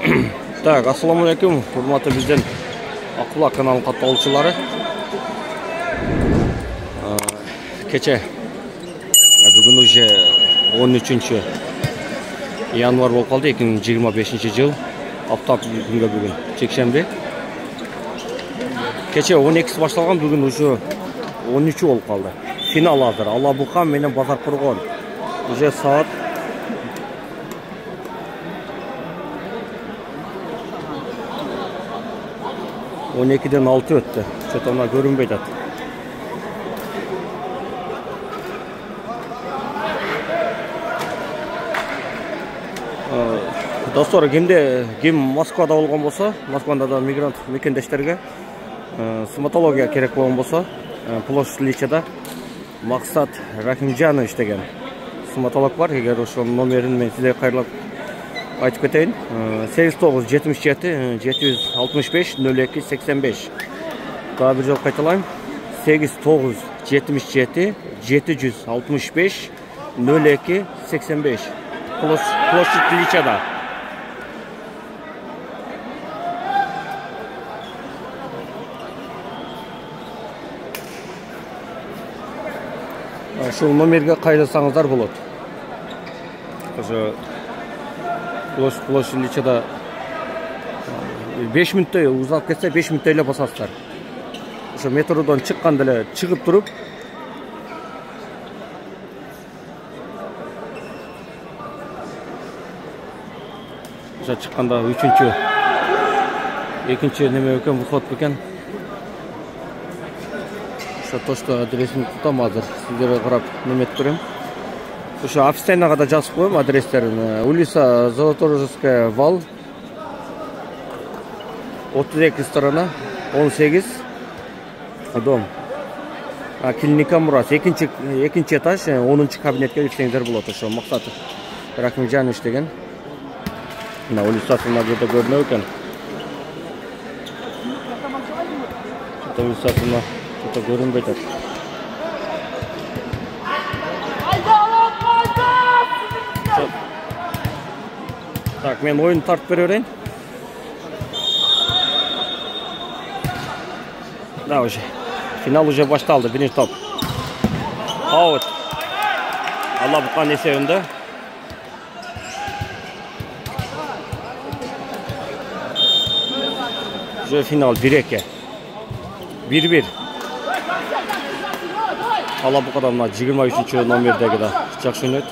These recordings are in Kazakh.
Так, ассаламу-алейкум, hurmatli bizden Akula kanalının katılımcıları. Kecha bugün уже 13 yanvar болып қалды, 2025 жыл. Аптап күнге бүгін жексенбі. Kecha 12 башталған, бүгін уже 13 болып қалды. Финал азыр. Алабұқа менен Базарқұрған. Уже saat 12'den 6 öttü. Çok ona görünmeydi. Dostlar, kim Moskvada olgan bolsa, Moskvada da migrant mekendештерге стоматология керек болған болса, Площадьда Мақсат Рахимжанов деген стоматолог бар. Егер ошонун номерин мен сизге кайрылап айтып кетейин. 8977 765 02 85. Daha bir жолу кайталайм. 8977 765 02 85. Площадьда. Şu номерге кайрылсаңыздар болот. Площадьда 5 минуттай узалып кетсе 5 минуттай эле басасыздар. Ошо метродон чыкканда эле чыгып туруп ошо чыкканда экинчи неме экен, выход экен. Ошо точно адресин тутам азыр. Сиздерге карап неметип берем. Ошо официальныйга да жазып коем адрестерин. Улица Золоторожская, Вал 32 сторона 18 дом. Клиника Мурас, экинчи этаж, 10 кабинетке кирсеңиздер болот. Ошо Мақсат Рахимжанов деген. Мына улицасы мына жерде көрүнөт экен. Улицасы мына görünmeyecek. Так, мен oyunu tartıp veriyorum. Да, уже. Final уже başladı. Birinci top. Out. Алабұқа есебінде. Уже final 1-2. 1-1. Алабұқада мына 23 номердегі да жақсы ойнайды.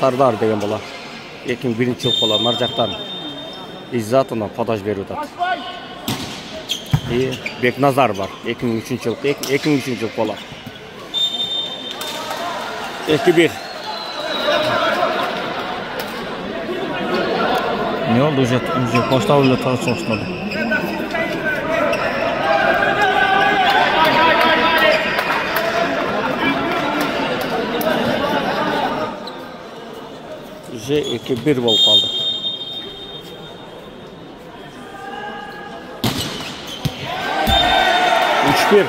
Сардар деген бала. 2001 жыл бала нар жақтан Иззат ona подаж беріп жатады. Бекназар бар. 2003 жыл бала. 2-1. Ne oldu уже поставили танцовщину. Уже 2-1 болып қалды. Üç-bir.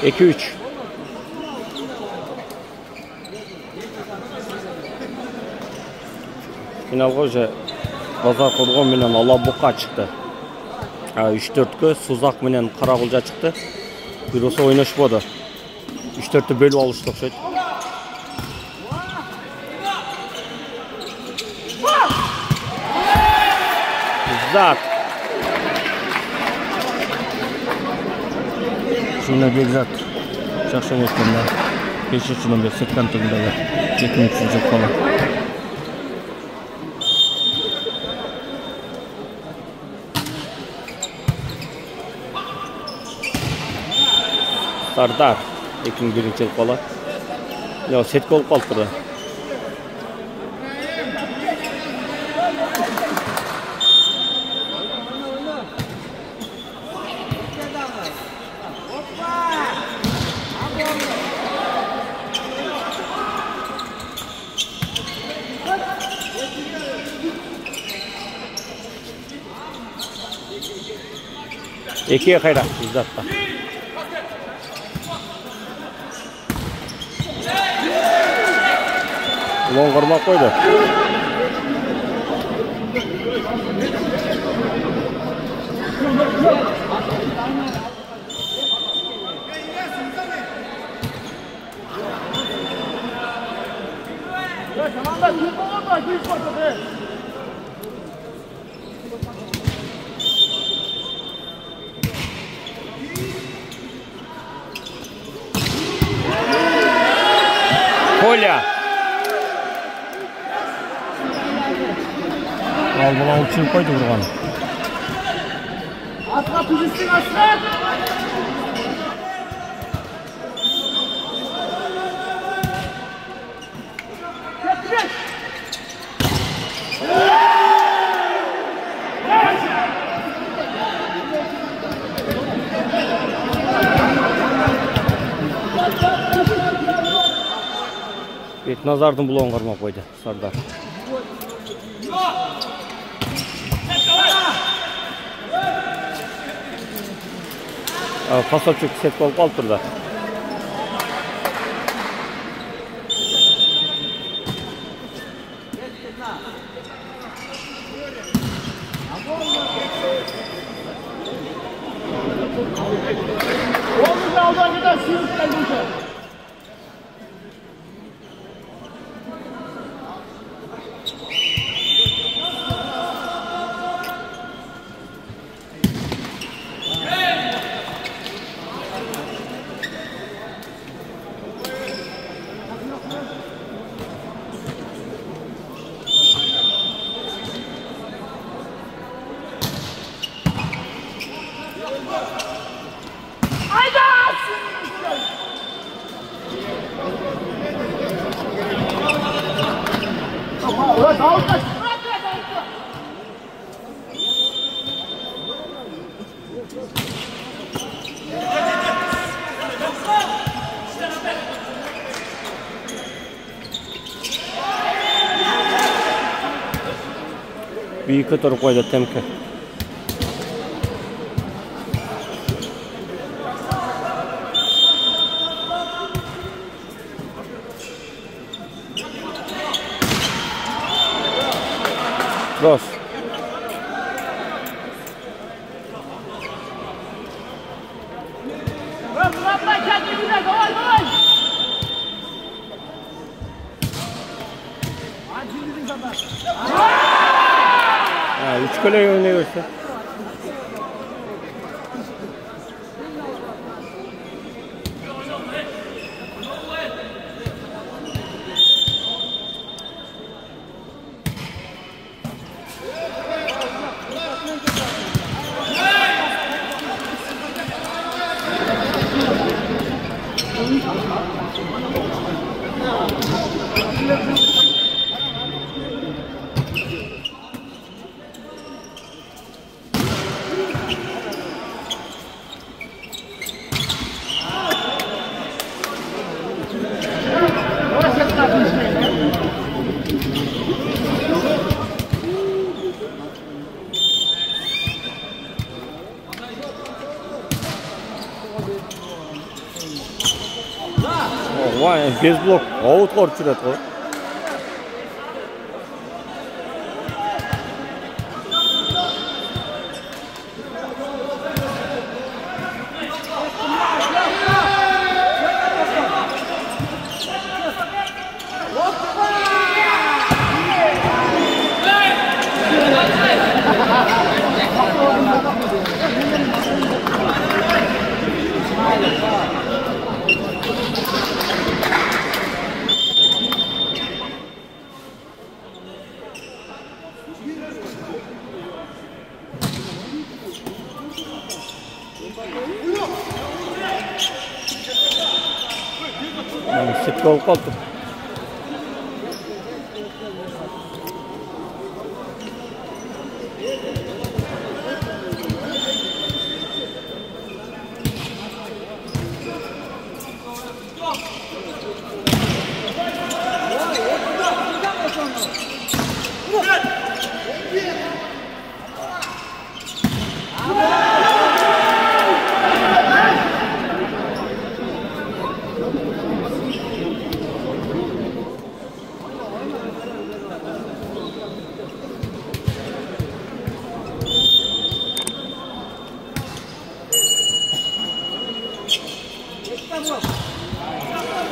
İki üç. Finalga уже Базарқұрған менен Алабұқа чыкты. 3-4-кө Сузак менен Каракулжа чыкты. Бирөөсү ойношподу. 3-4-тө бөлүп алышты окшойт. Зат. Шуна Бекзат. Жакшы ойнойт да. 5-номер сектантындагы 2-3 бала. Sardar 2001 yıl bala. Ya set bol qaldı. 2'ye kayra İzzat'ta. Ulan kırmak koydu. Коля. Al buna uçup koydu vurganı. Atla tuzistin aslan. Beknazardın bulağın kırmak koydu Sardar. Pasapçuk set kalıp alıp durdu. Bir iki tur koydu temki. Cross. Üç kaleyi oynuyorsa. Vay, bez blok, out kor çüret o. Sık ol kalktı.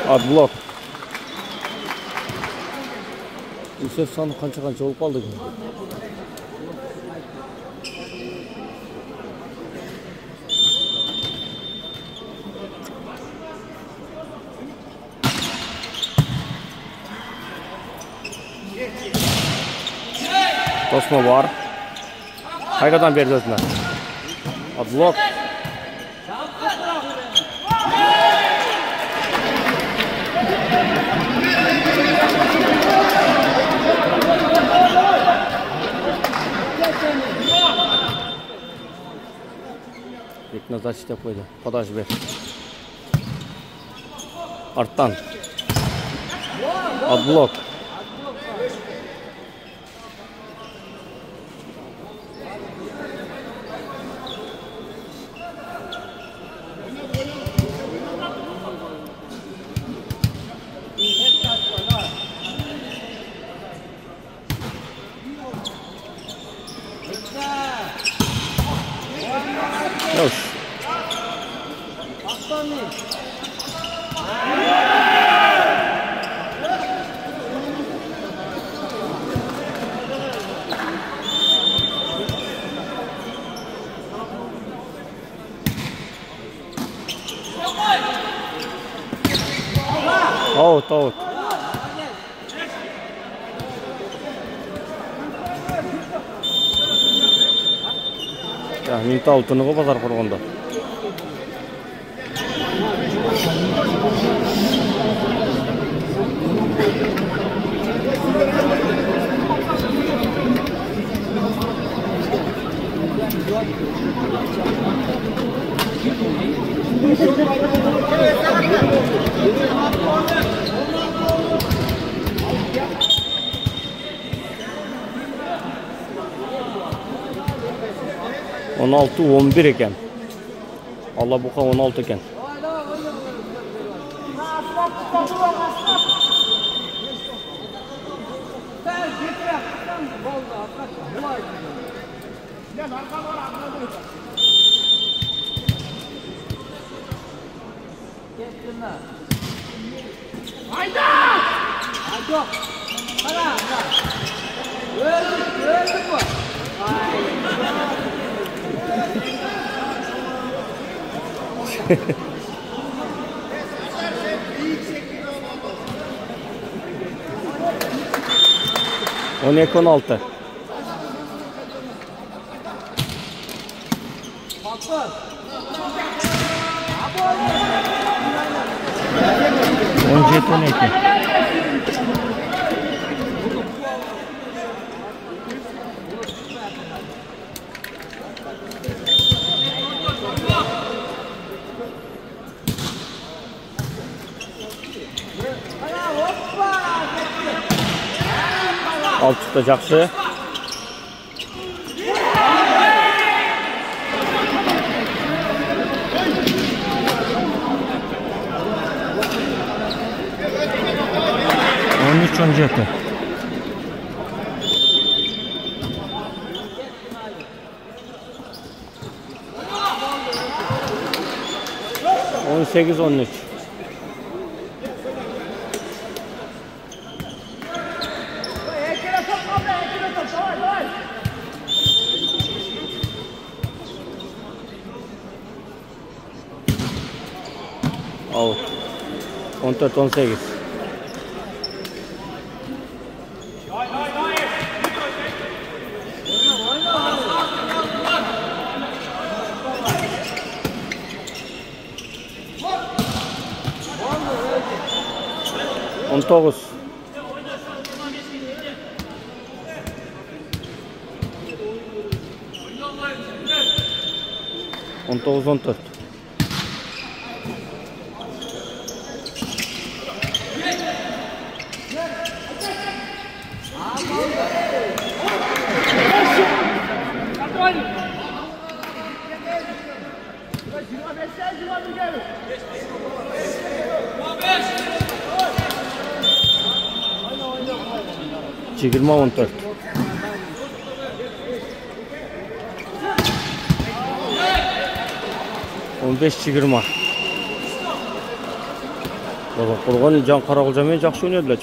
Adblock. Есеп саны қанша болып қалды екен? Тосма бар. Қайрадан берді өзіне. Adblock. Назад істеп қойды. Подаж бер. Арттан. Adblock. Yoş. Out. Ya, mental tınığı bazar kurğunda. On 16-11 eken. Allah buqa 16 eken. Hayda! Yok. Hala. Öldük bu. On 16. On 12. Altıda жақсы. On 13-17. On 8-13. Out. 14-18. On 9. On 9-14. Çekilme 14. On 5 çekilme. Бозоқорған Жан Қарақұлжамен жақсы ойнады.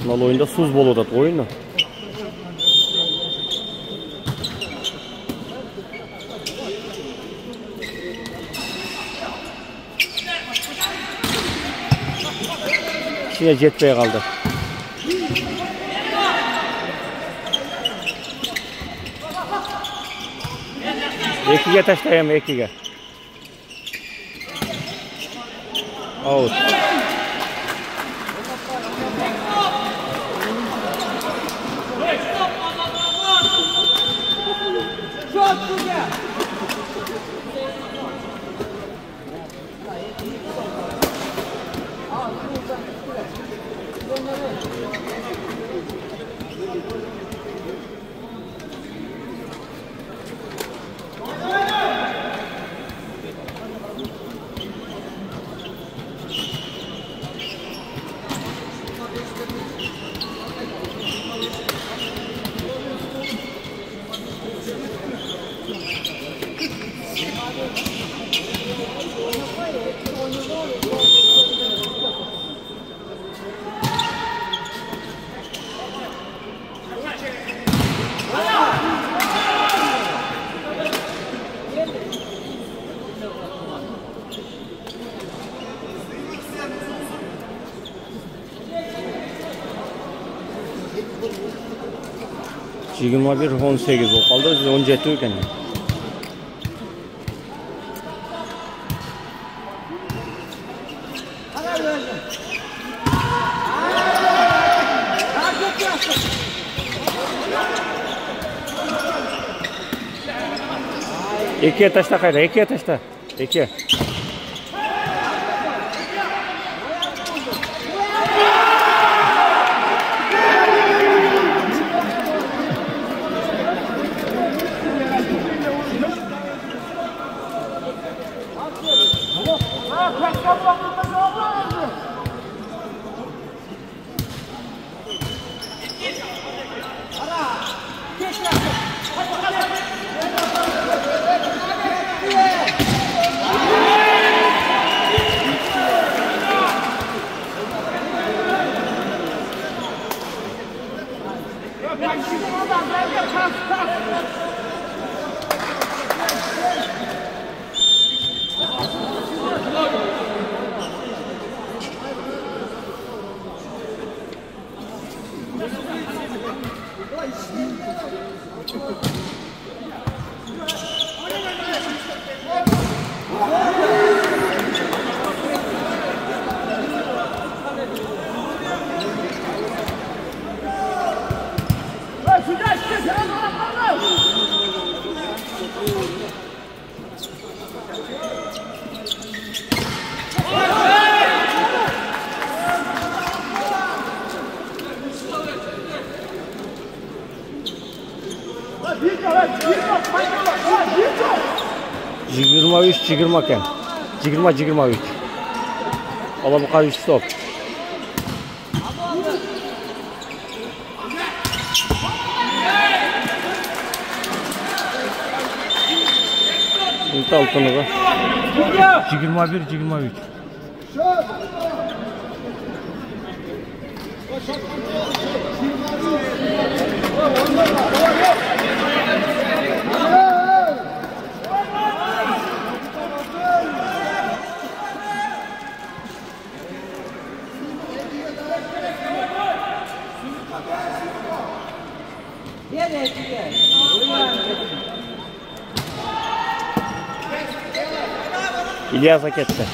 Мынау ойында суз болып жатады ойыны. Kişiye жетпей қалды. Екіге таштайым, екіге. Аут. Жигirma 18 болып қалды, 17 екен. Екіге ташта қайда, екіге ташта. Екі. Жигirma 20 екен. 20-23. Алабұқа 3 стоп. Ünte altınıға. 21-23. İlyas'a ketdi.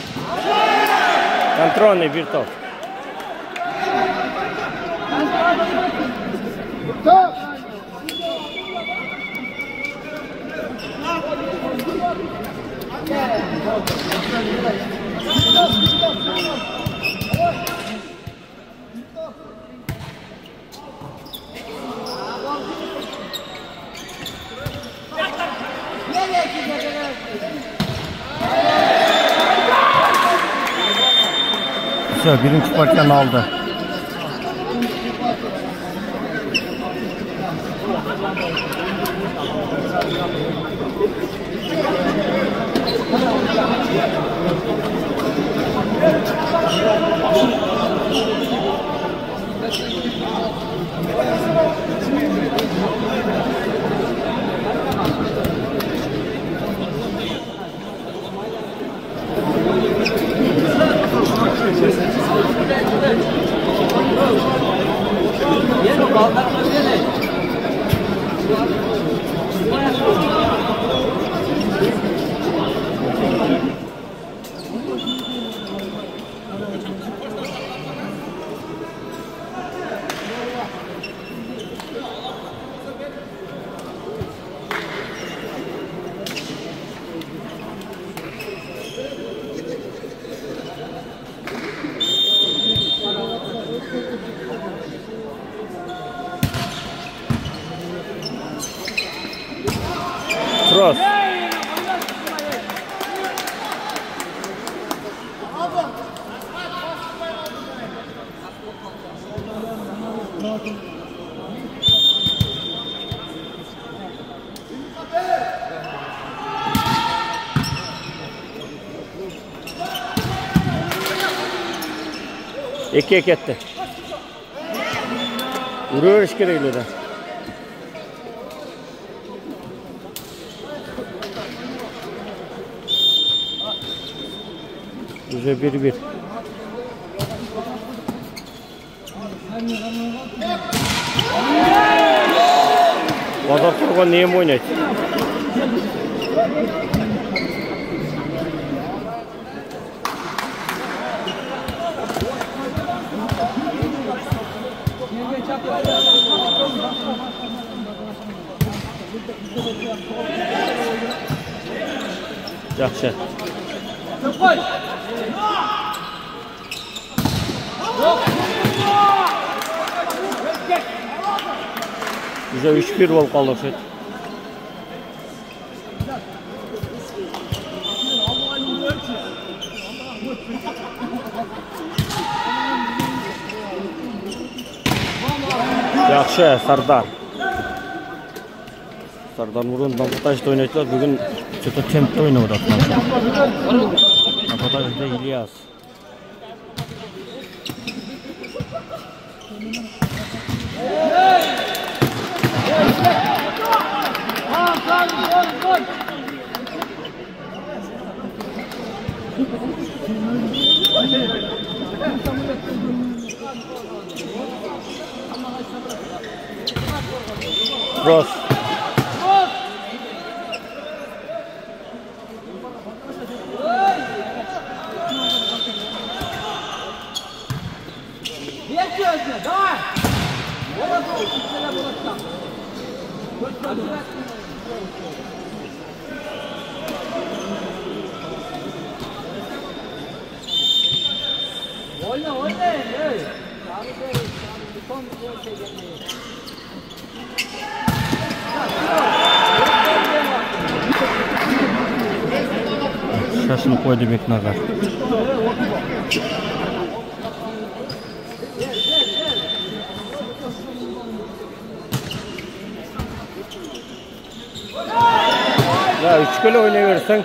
Kontrolni bir top. Birinci partiyanı aldı. Cross. İkiye ketdi. Uraverish kerak edi. Уже 1-1. Bozor turgan neyim oynaydı? Yaxşı. Уже 3-1 болып қалды ұқсайды. Жақсы, Сардар. Сардар бұрын Напатажда ойнайтылар, бүгін что-то темпте ойнап жатқан. Напатажда Ильяс. Cross. Şaşılık koydu Beknagar. Ya 3 kere oynayıversen.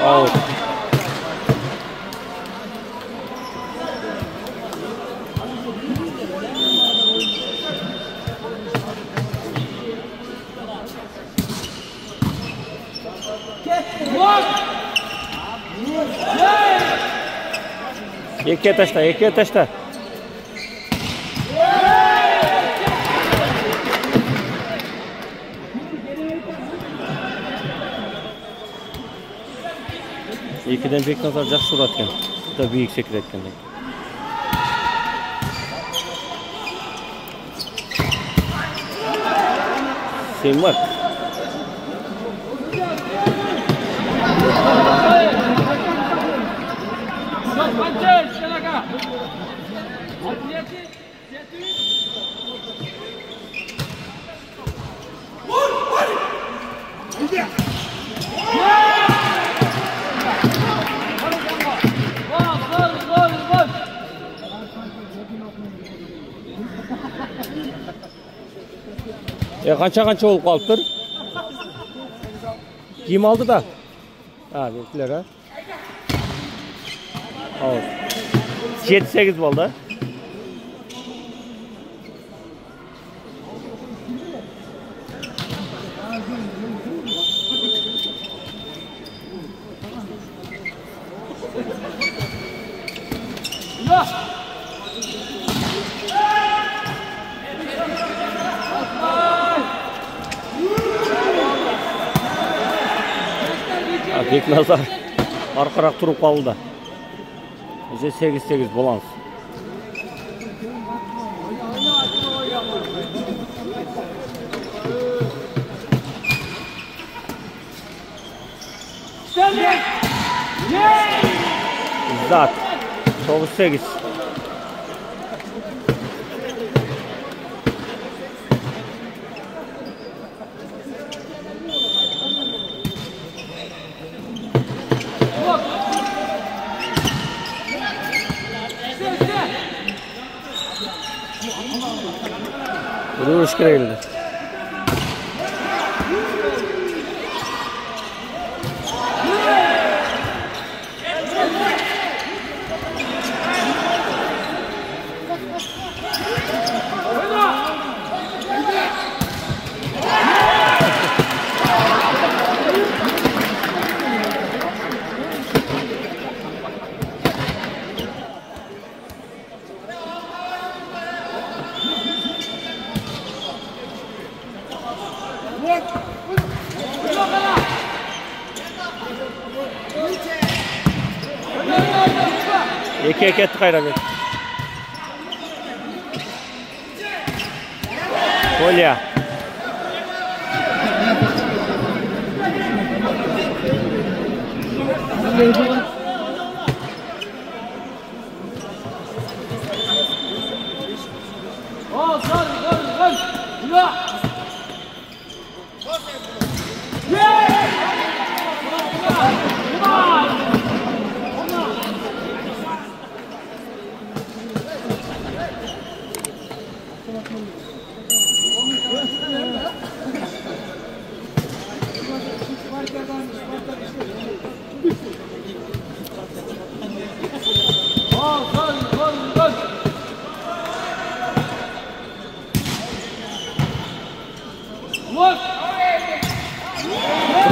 Out. İkiye taşla, ikiye taşla. İkiden Beknazar жақсы ұратқан. Da büyük sekret etken. Seymak. Qancha bo'lib qolibdir? Kiyim oldi da. Ha, beklar ha. Hop. 7-8 bo'ldi. Beknazar arqaroq turib qoldi. 8-8 bo'lamiz. İzzat 9-8. Duruş kireyildi. Eke etti kayra bir. Kolya.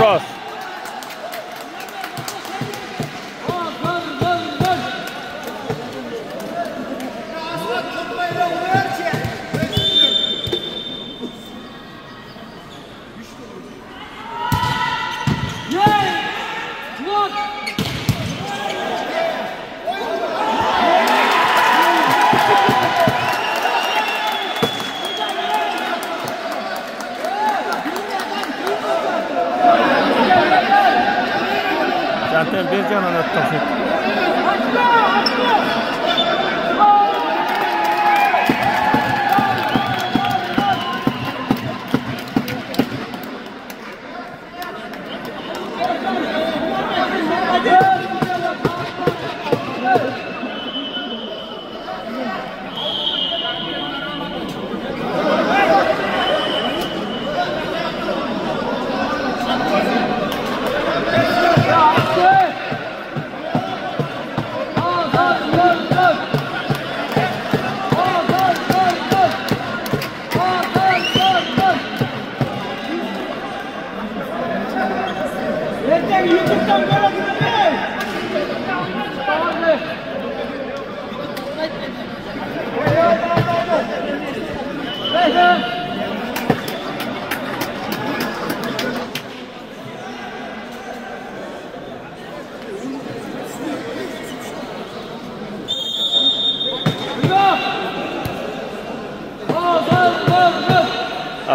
Cross. Zaten bir canan attı.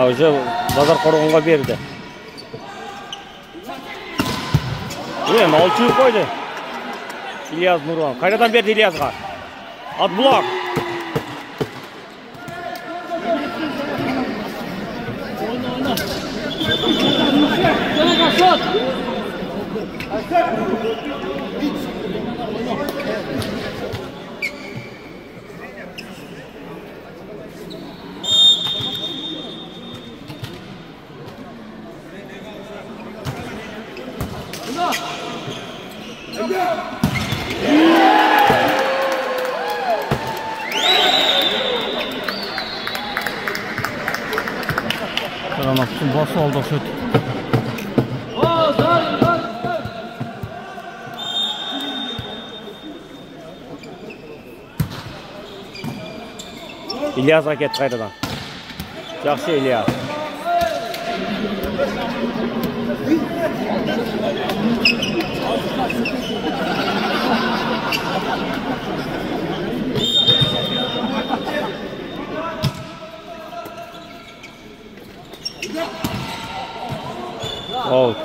Уже bozor qo'rg'onga berdi. Olchi qo'ydi. İlyas Nurvan. Qayerdan berdi İlyasga? At blok. Maçın bası oldu şut. İlyas haket qaydadan. Yaxşı İlyas. Out.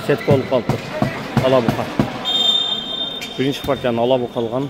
Set болып қалды. Алабұқа. Birinci partiyanın Alabұқалған.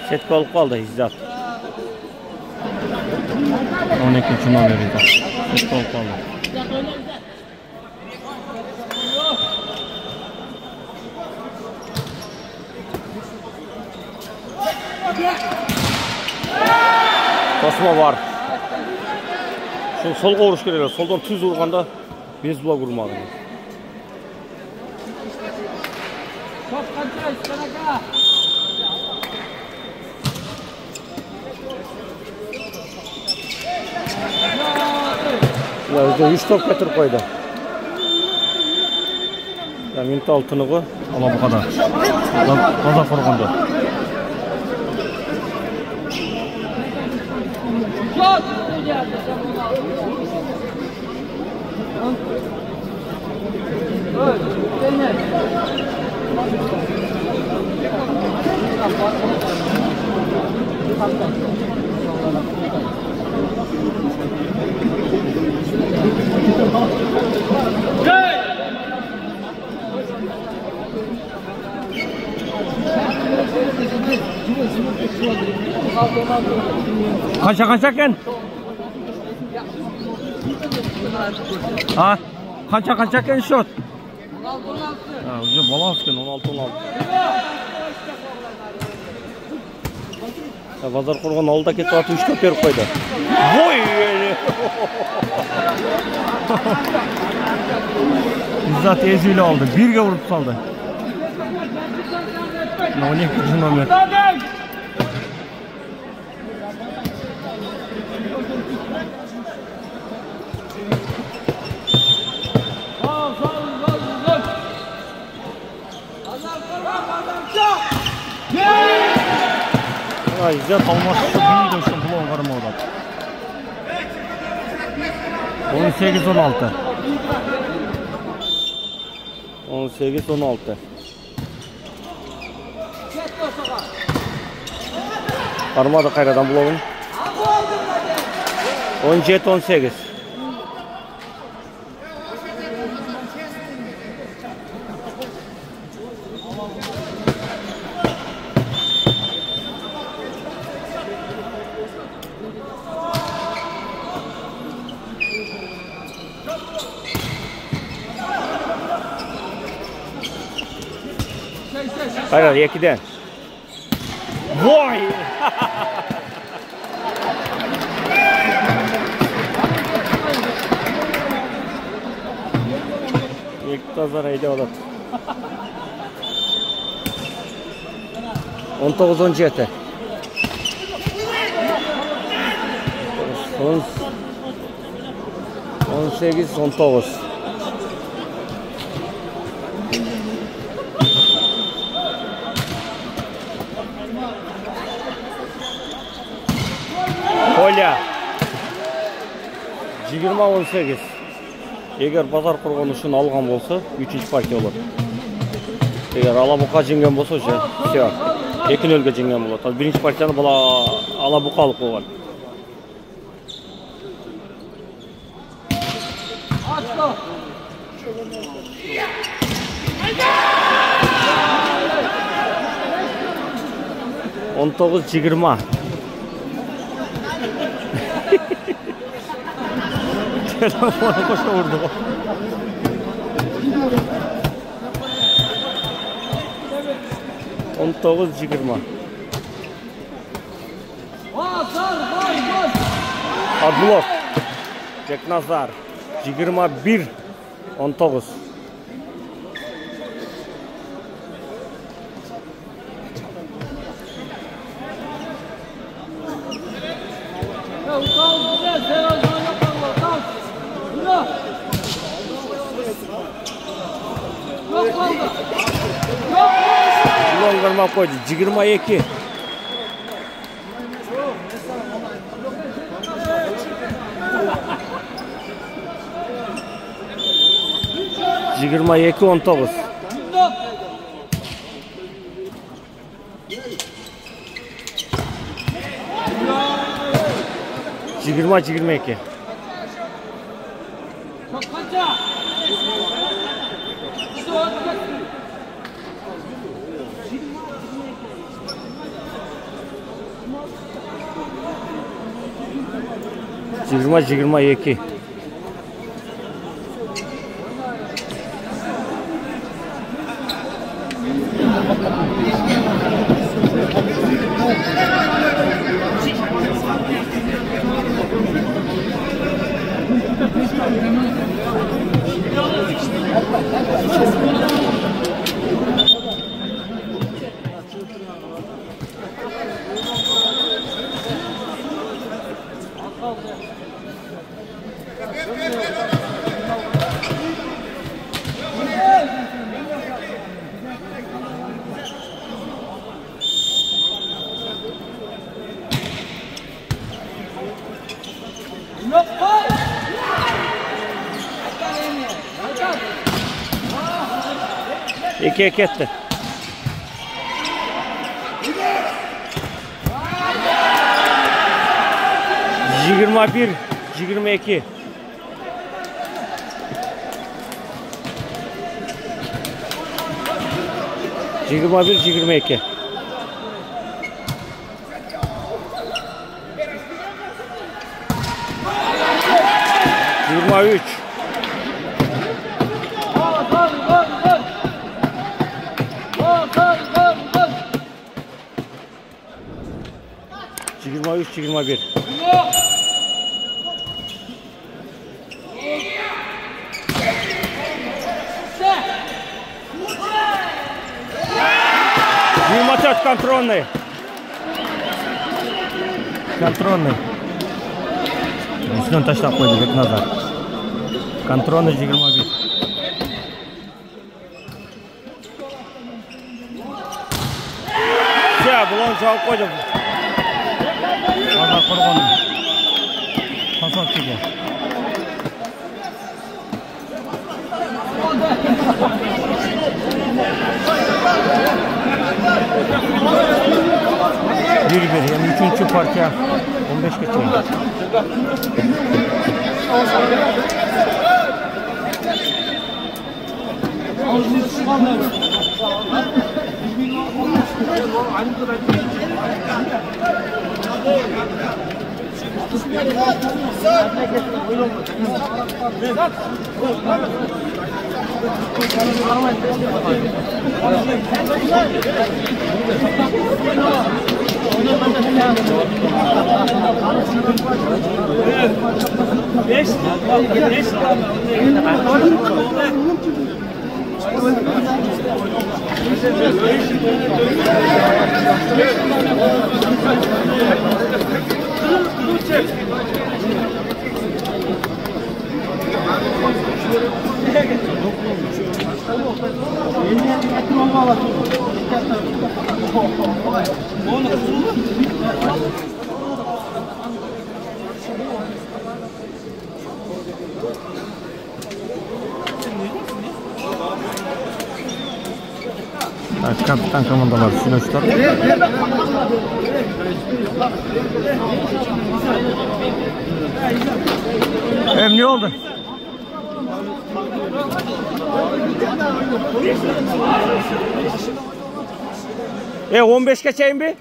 Set болып қалды İzzat. 12. номерінде. Set болып қалды. Тосма бар. Солға ұрыш керек. Солдан түз ұрғанда без блок ұрмады. Өзде 3 топ кетір қойды. Минут алтынығы Алабұқада. Таза қорғанды. Kaça ken? Ha? Kaça ken şut? 16. Ha, уже баланс кен 16-16. Базар құрған ауылда кетіп атып 3 топ беріп қойды. Ой! İzzat ezili aldı. 1'ge vurup saldı. 12. номер. İzzat alması büyüdü şu bloğun karımı 18-16. 18-16. Karmadı kayradan bloğun. 17-18. Hayır, 2'den. Vay! İlk tazar eyde olur. 19-17. 18-19. Kolya 20-18. Егер базар құрған үшін алған болса, 3-ші партия olur. Егер Алабұқа жеңген болса, все. 2-0-ге жеңген болады. Ал 1-ші партияны бұл Алабұқалық болған. Он 19-20. Telefonu koşa vurdu. 19-20. Adlov Beknazar 21-19. Gol koydu. 22. Жигирма эки 19. Жигирма 22. Жигирма эки. İkiye ketti. Жигирма bir, 22. Жигирма bir, 22. Жигирма üç. Жигирма üç, 21. Матч контрольный. Контрольный. Üstünden taşlap koydu Beknazar. Контрольный 21. Все, булон жауап koydum. Bazar kurğun. Pasok gibi. Bir, yani 3. partiya 15 geçiyor. Kapitan komandalar düşünüyorlar. Ne oldu? 15 geçeyim bir.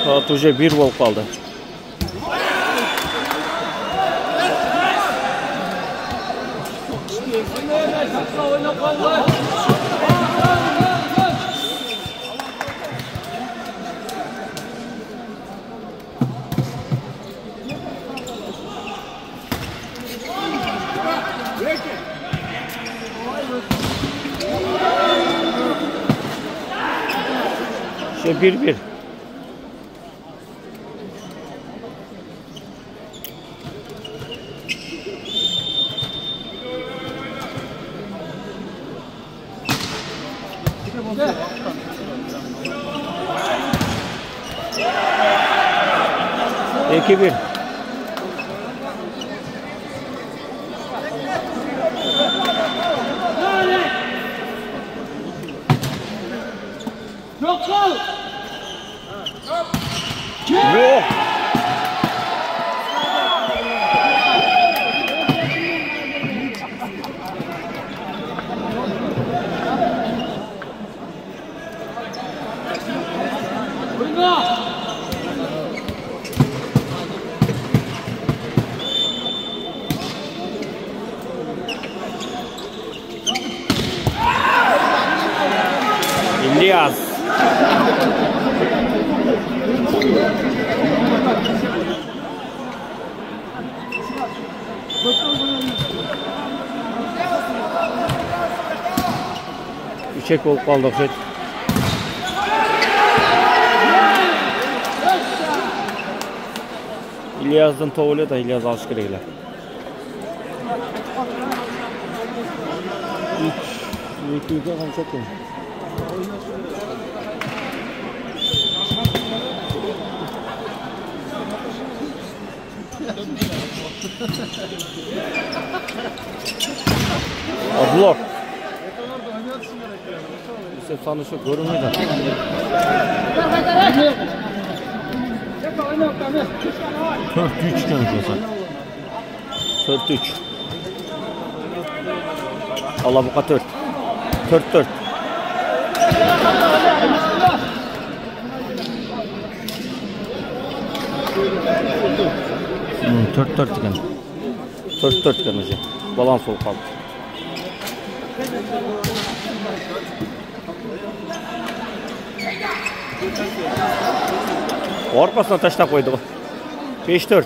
Saat уже 1 болып қалды. İşte 1-1. İki bir. Yok. İlyas. Üçek olup kaldı. İlyas'dan toğuluyor da İlyas alış gerekler. 3-2'ye kançak mı? Blok. İşte tanışıyor, görünmüyor da. 4-3 konuşuyorsa. 4-3. Allah bu kadar 4-4. 4-4 ekan. 4-4 ekan o'zi. Balans bo'lib qoldi. Orqasına tashlab qo'ydi. 5-4.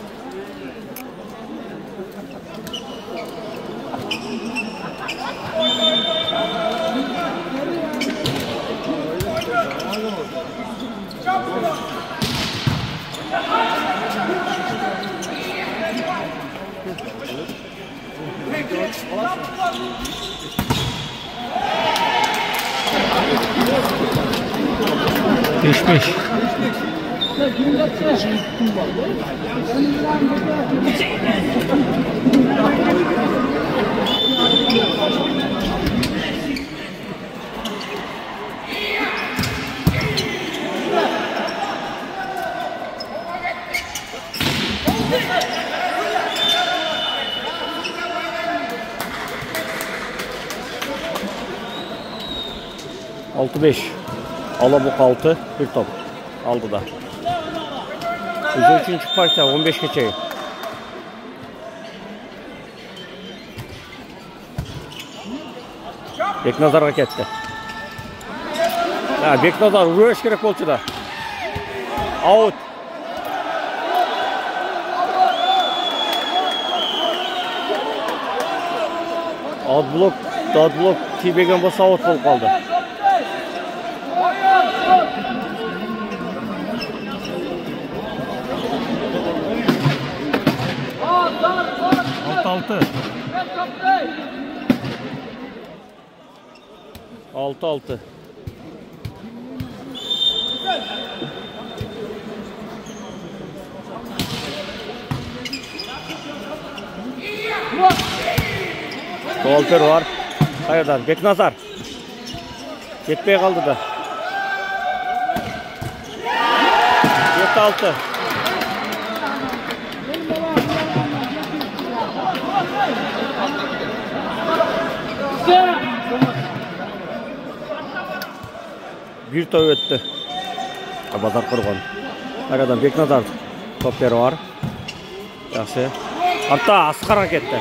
Beş. Altı 5. Alabok 6. Bir top. Aldı da. Üçüncü parça 15 geçeyi. Beknazar raketті. Beknazar vuruş керек болды da. Out. Outblok тибеген болса out болып қалды. Altı. Golper var. Hayırdan Beknazar. Yetmeye kaldı da. 7-6. Bir top öttü. Bazar kurgan. Aradan Beknazar topları var. Yaxşı. Hatta Asqar raketті.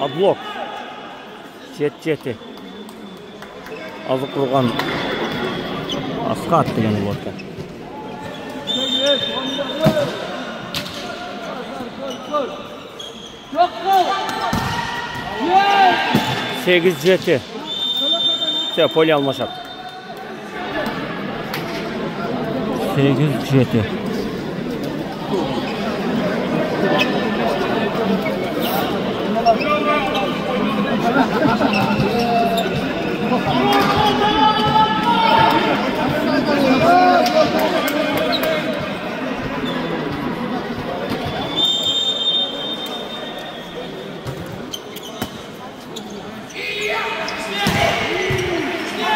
Adblok. Jet. Azı kurgan. Asqar degen blokta. Sekiz jeti. Poli almaşat. 8-7.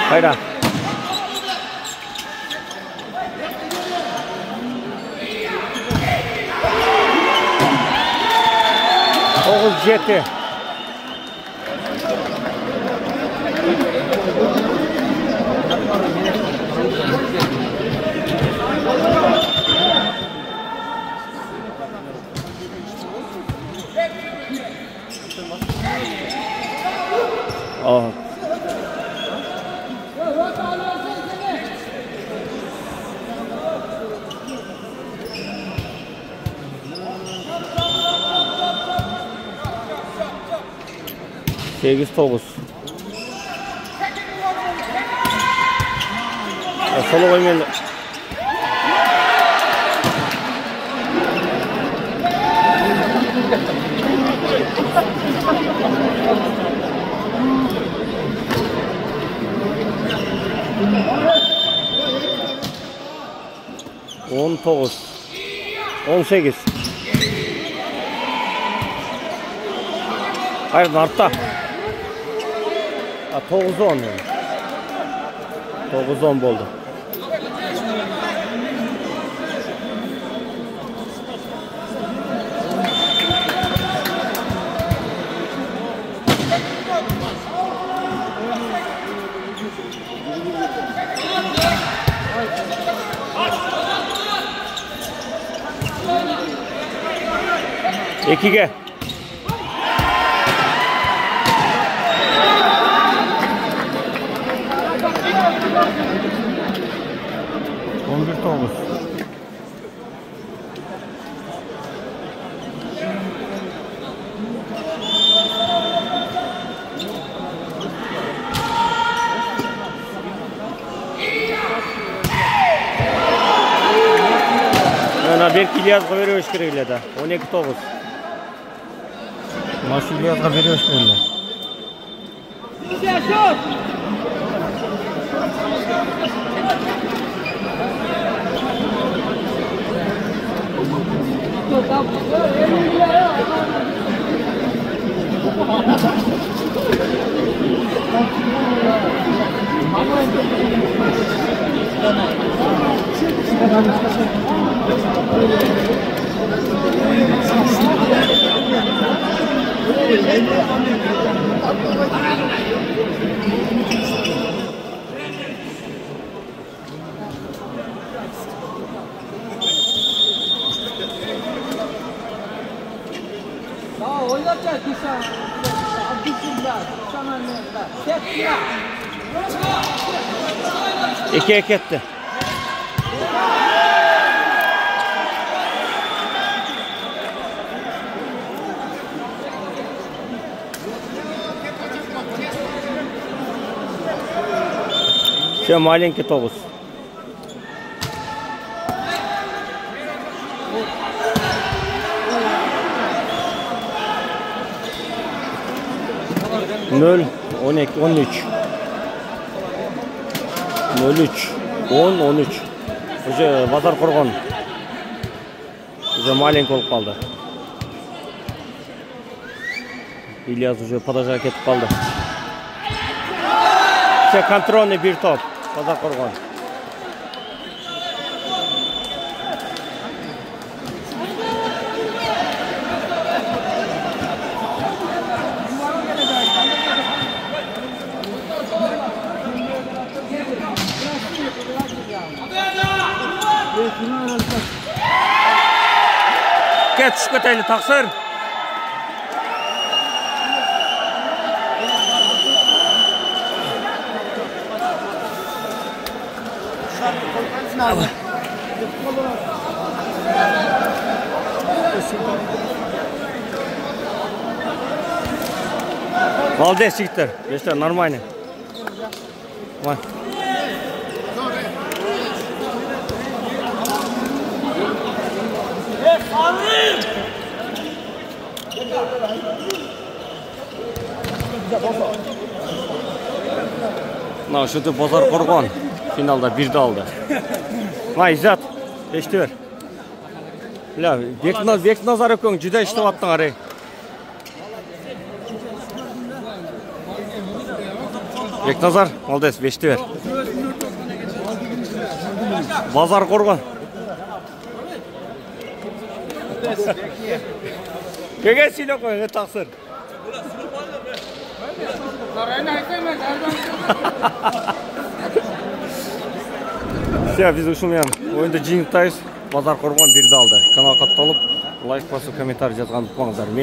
Hayda. Oğuz jeti. Oh. Sekiz 9. Solo koymayın. On 9. 18. Hayır, artta. 9-10. 9-10 oldu. İkiye. Tavus. Ana bir kilyazga veriyoruz kerekli da. 12 Tavus. Maşul kilyazga veriyoruz kerekli. Oynatacak Kuşan. Abdülsümler. Kuşan annemler. Tepkiler. 2-2 etti. Все маленький тобус. Nol 12 13 03 10 13 уже базар құрған уже маленький болып қалды. Ильяс уже подажа кетіп қалды. Все контрольный bir топ базар құрған. Ket tushib ketaylik taqsir. Молодец, Виктор. Если нормально. Вон. Мына шуды базар құрған. Финалда 1-ді алды. Май, İzzat, 5-ті бер. Бекназар өкең жүдә іштіп аттың арай. Бекназар, молодец, 5-ті бер. Базар құрған. Кеге сөйле қой, тақсыр. Все, біз ұшымен ойынды жеңіптайыз. Базар құрған 1-ді алды. Канал қатталып, лайк басып, комментарий жазған бұқпаңыздар.